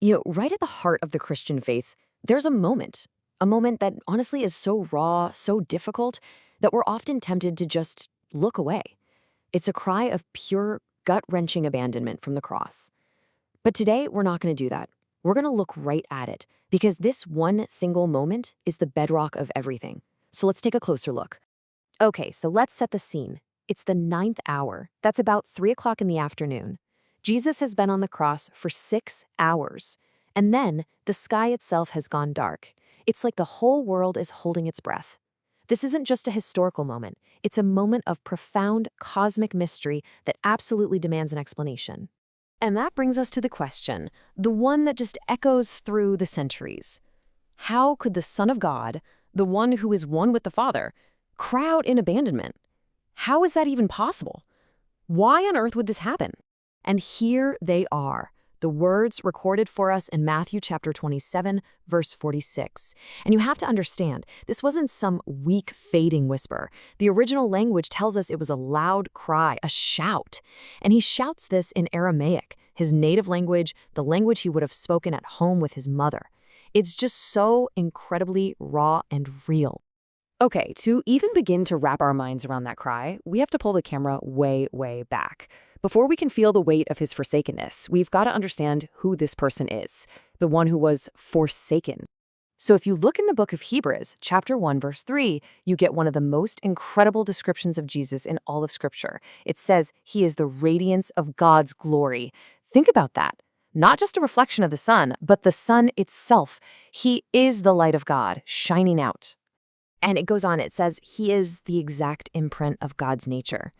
Right at the heart of the Christian faith, there's a moment that honestly is so raw, so difficult, that we're often tempted to just look away. It's a cry of pure, gut-wrenching abandonment from the cross. But today, we're not going to do that. We're going to look right at it, because this one single moment is the bedrock of everything. So let's take a closer look. Okay, so let's set the scene. It's the ninth hour. That's about 3 o'clock in the afternoon. Jesus has been on the cross for 6 hours. And then the sky itself has gone dark. It's like the whole world is holding its breath. This isn't just a historical moment. It's a moment of profound cosmic mystery that absolutely demands an explanation. And that brings us to the question, the one that just echoes through the centuries. How could the Son of God, the one who is one with the Father, cry out in abandonment? How is that even possible? Why on earth would this happen? And here they are, the words recorded for us in Matthew chapter 27, verse 46. And you have to understand, this wasn't some weak, fading whisper. The original language tells us it was a loud cry, a shout. And he shouts this in Aramaic, his native language, the language he would have spoken at home with his mother. It's just so incredibly raw and real. Okay, to even begin to wrap our minds around that cry, we have to pull the camera way, way back. Before we can feel the weight of his forsakenness, we've got to understand who this person is, the one who was forsaken. So if you look in the book of Hebrews, chapter 1, verse 3, you get one of the most incredible descriptions of Jesus in all of Scripture. It says, he is the radiance of God's glory. Think about that. Not just a reflection of the sun, but the sun itself. He is the light of God, shining out. And it goes on, it says, he is the exact imprint of God's nature.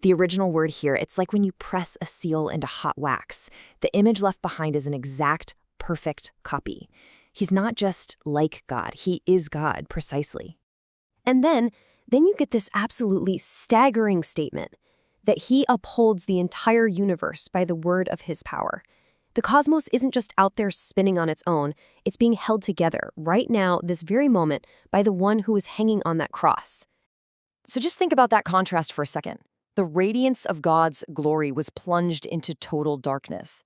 The original word here, it's like when you press a seal into hot wax. The image left behind is an exact, perfect copy. He's not just like God, he is God, precisely. And then you get this absolutely staggering statement that he upholds the entire universe by the word of his power. The cosmos isn't just out there spinning on its own, it's being held together right now, this very moment, by the one who is hanging on that cross. So just think about that contrast for a second. The radiance of God's glory was plunged into total darkness.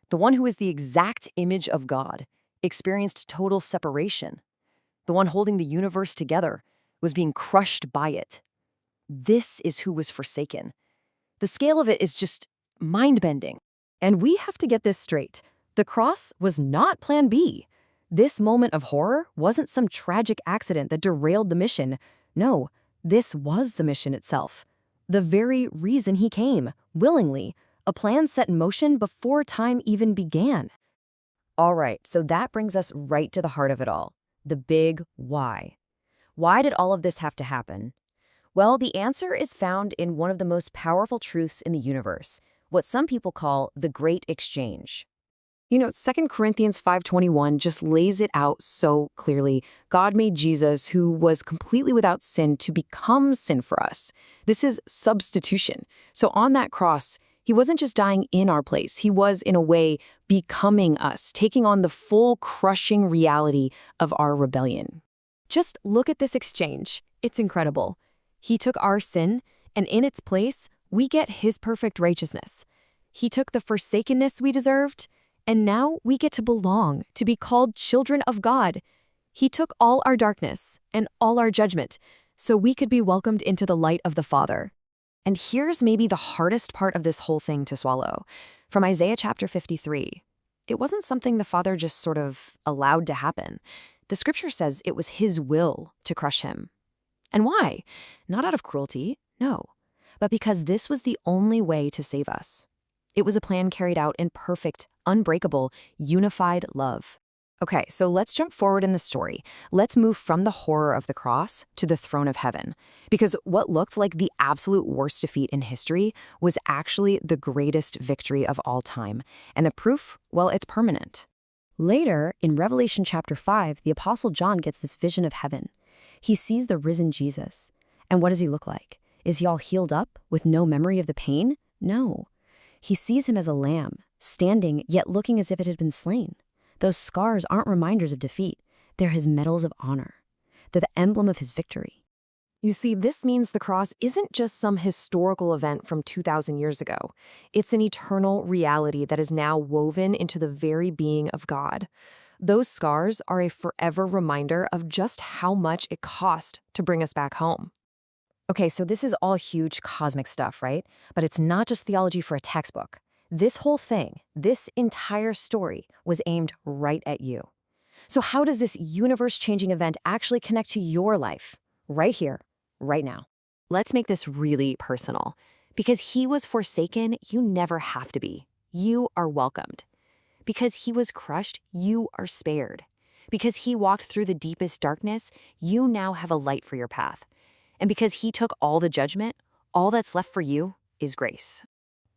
The one who is the exact image of God experienced total separation. The one holding the universe together was being crushed by it. This is who was forsaken. The scale of it is just mind-bending. And we have to get this straight. The cross was not plan B. This moment of horror wasn't some tragic accident that derailed the mission. No, this was the mission itself. The very reason he came, willingly, a plan set in motion before time even began. All right, so that brings us right to the heart of it all, the big why. Why did all of this have to happen? Well, the answer is found in one of the most powerful truths in the universe, what some people call the Great Exchange. 2 Corinthians 5:21 just lays it out so clearly. God made Jesus, who was completely without sin, to become sin for us. This is substitution. So on that cross, he wasn't just dying in our place. He was, in a way, becoming us, taking on the full crushing reality of our rebellion. Just look at this exchange. It's incredible. He took our sin, and in its place, we get his perfect righteousness. He took the forsakenness we deserved, and now we get to belong, to be called children of God. He took all our darkness and all our judgment, so we could be welcomed into the light of the Father. And here's maybe the hardest part of this whole thing to swallow. From Isaiah chapter 53, it wasn't something the Father just sort of allowed to happen. The scripture says it was his will to crush him. And why? Not out of cruelty, no, but because this was the only way to save us. It was a plan carried out in perfect, unbreakable, unified love. Okay, so let's jump forward in the story. Let's move from the horror of the cross to the throne of heaven. Because what looked like the absolute worst defeat in history was actually the greatest victory of all time. And the proof, well, it's permanent. Later, in Revelation chapter 5, the Apostle John gets this vision of heaven. He sees the risen Jesus. And what does he look like? Is he all healed up, with no memory of the pain? No. He sees him as a lamb, standing, yet looking as if it had been slain. Those scars aren't reminders of defeat. They're his medals of honor. They're the emblem of his victory. You see, this means the cross isn't just some historical event from 2,000 years ago. It's an eternal reality that is now woven into the very being of God. Those scars are a forever reminder of just how much it cost to bring us back home. Okay, so this is all huge cosmic stuff, right? But it's not just theology for a textbook. This whole thing, this entire story, was aimed right at you. So how does this universe-changing event actually connect to your life? Right here, right now. Let's make this really personal. Because he was forsaken, you never have to be. You are welcomed. Because he was crushed, you are spared. Because he walked through the deepest darkness, you now have a light for your path. And because he took all the judgment, all that's left for you is grace.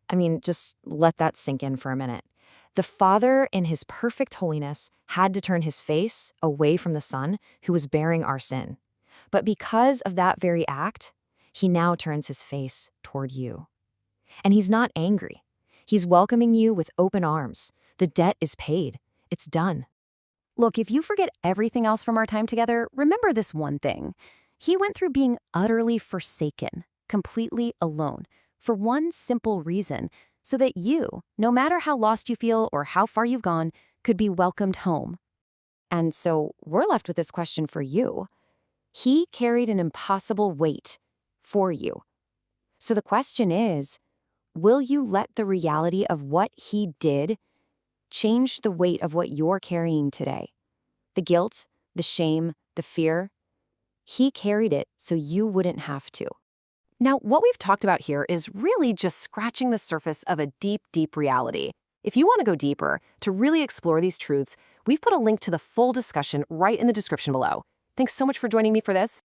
I mean, just let that sink in for a minute. The Father, in his perfect holiness, had to turn his face away from the Son who was bearing our sin. But because of that very act, he now turns his face toward you. And he's not angry. He's welcoming you with open arms. The debt is paid. It's done. Look, if you forget everything else from our time together, remember this one thing. He went through being utterly forsaken, completely alone, for one simple reason, so that you, no matter how lost you feel or how far you've gone, could be welcomed home. And so we're left with this question for you. He carried an impossible weight for you. So the question is, will you let the reality of what he did change the weight of what you're carrying today? The guilt, the shame, the fear. He carried it so you wouldn't have to. Now, what we've talked about here is really just scratching the surface of a deep, deep reality. If you want to go deeper, to really explore these truths, we've put a link to the full discussion right in the description below. Thanks so much for joining me for this.